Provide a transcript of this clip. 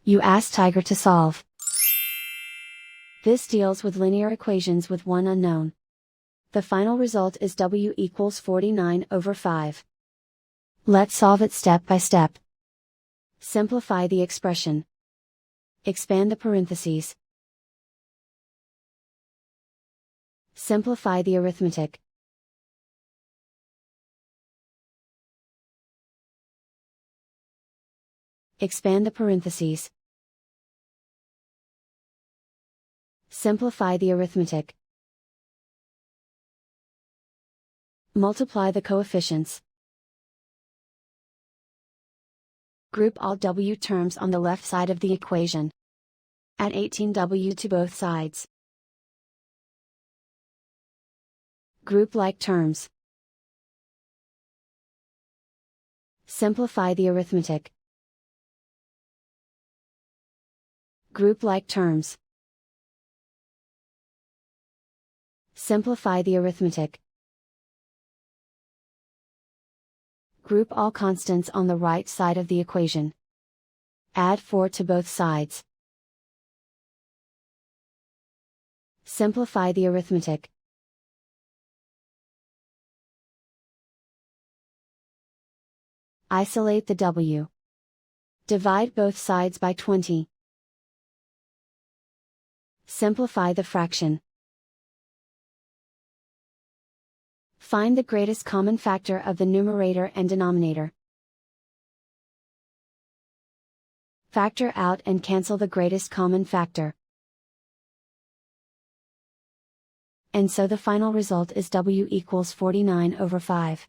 You ask Tiger to solve. This deals with linear equations with one unknown. The final result is w equals 49/5. Let's solve it step by step. Simplify the expression. Expand the parentheses. Simplify the arithmetic. Expand the parentheses. Simplify the arithmetic. Multiply the coefficients. Group all w terms on the left side of the equation. Add 18w to both sides. Group like terms. Simplify the arithmetic. Group like terms. Simplify the arithmetic. Group all constants on the right side of the equation. Add 4 to both sides. Simplify the arithmetic. Isolate the w. Divide both sides by 20. Simplify the fraction. Find the greatest common factor of the numerator and denominator. Factor out and cancel the greatest common factor. And so the final result is w equals 49/5.